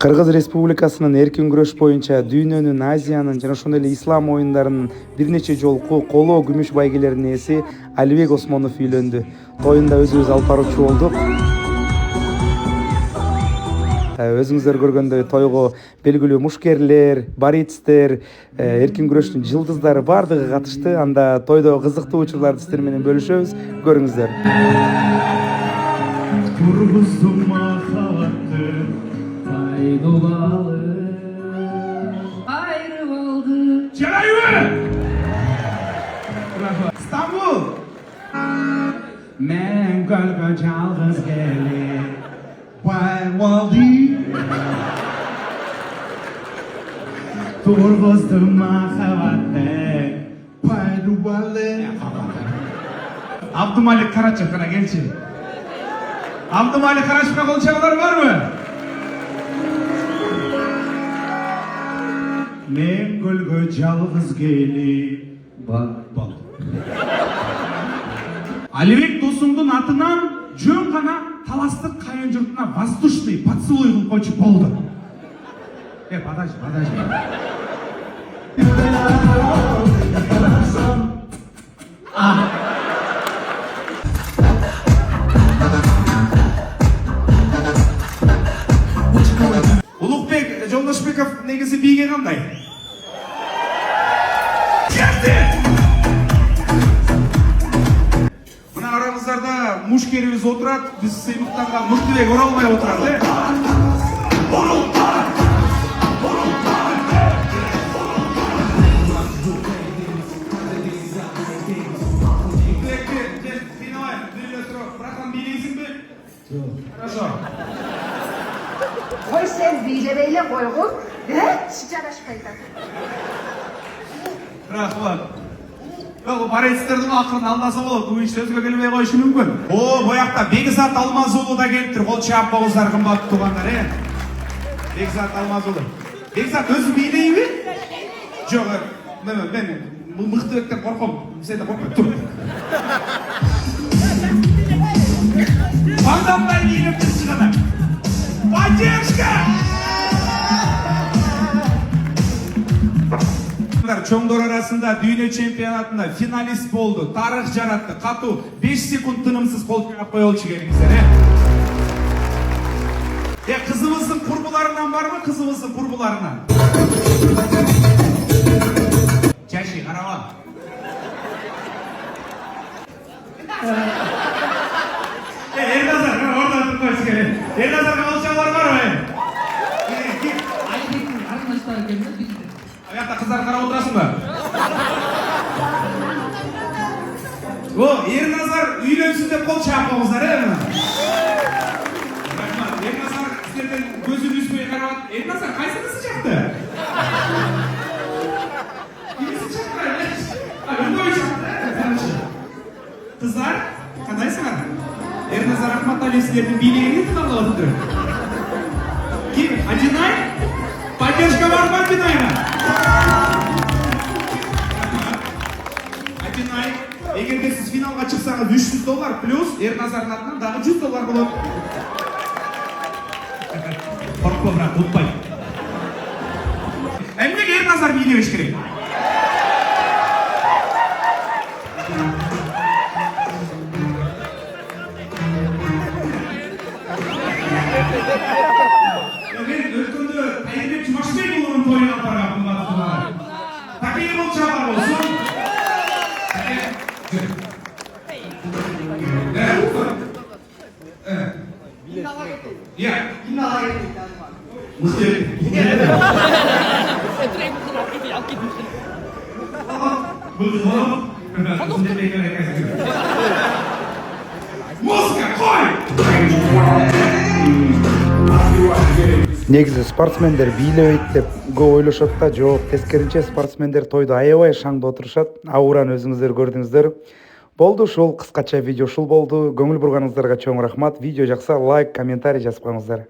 Кыргыз Республикасынын эркин күрөш боюнча дүйнөнүн, Азиянын жана ошондой эле ислам оюндарынын бир нече жолку коло күмүш байгелеринин ээси Алибек Осмонов үйлөндү. Тоюнда өзүбүз алып баруучу болдук. Өзүңүздөр көргөндөй тойго белгилүү мушкерлер, борецтер, эркин күрөштүн жылдыздары бардыгы катышты. Анда тойдо кызыктуу учурларды сиздер менен бөлүшөбүз. Көрүңүздөр. İstanbul. Men gölge çalgız gelir. Bayvaldi. Turguzdu mahavatte. Payduvalle. Abdülmalik Karaçak'ına gelsin. Abdülmalik Karaçak'a konuşanlar var mı? Men gölge çalgız gelir. Bal. Алибек досумдун атынан жөн гана таластык кайын журтуна воздушный поцелуй кылып койчу болду. Подожди. Улукбек Жолдошбеков негизи бийге кандай? Aramızda muşkerimiz oturat, biz Seymuk'tan muşkilek oralmaya oturat. Bırakın bileysin mi? Хорошо. Ой, sen bilemeyle koygun, şıcaraş kaydan. Rahmat. Yok, baristlerдің ақырын алдаса болады, бұл еш сөзге келмей қойшы мүмкін. Бұл жақта Бекзат Алмазұлы да келіп тұр, қол шап бағыздар қымбатты туғандар, Бекзат Алмазұлы. Бекзат өзі билей ме? Жоқ, мен мықтыбектен қорқым, сен де қорқып тұр. Қандамдай билеп тұр шығыны. Поддержка! Чоңдор арасында дүйнө чемпионатында финалист болду, тарых жаратты, катуу 5 секунд тынымсыз кол чаап кое болчу келиңиздер, Кызыбыздын курбуларынан барбы, кызыбыздын курбуларынан? Чачи, карабам. Эрназар, орда туруп койсуң керек. Эрназарга болчалар барбы? Айбектин карындаштары келди бизде. Аяқта қыздар қарап отырасың ба? Ерназар үйленсін деп қол шағып қоңыздар, Ерназар сіздерден көзін үспей қарап. Ерназар қайсыңызы шақты? Келесі шақты? Өңгөй шақты? Қыздар, қандайсыңар? Ерназар Ахматали сіздердің билегіне тыңдап отыр. Кім? Адинай? Поддержка бар ма Адинайға? Адинай, егерде сіз финалға шықсаңыз $300 плюс Ерназардың атынан дағы $100 болады. Қорқпа, бірақ ұтпай. Әмнеге Ерназар билебеш керек. Айбек Жұмашбекұлының тойына барамын батылар. Такие бұл чабар болсын. Музыка, қой! Негизи спортсмендер бийлебейт деп көп ойлошот да, жок, тескеринче спортсмендер тойду аябай шаңда отурушат. Аураны өзүңүздөр көрдүңүздөр. Болду ушул кыскача видео ушул болду. Көңүл бурганыңыздарга чоң рахмат. Видео жакса лайк, комментарий жазып коюңуздар.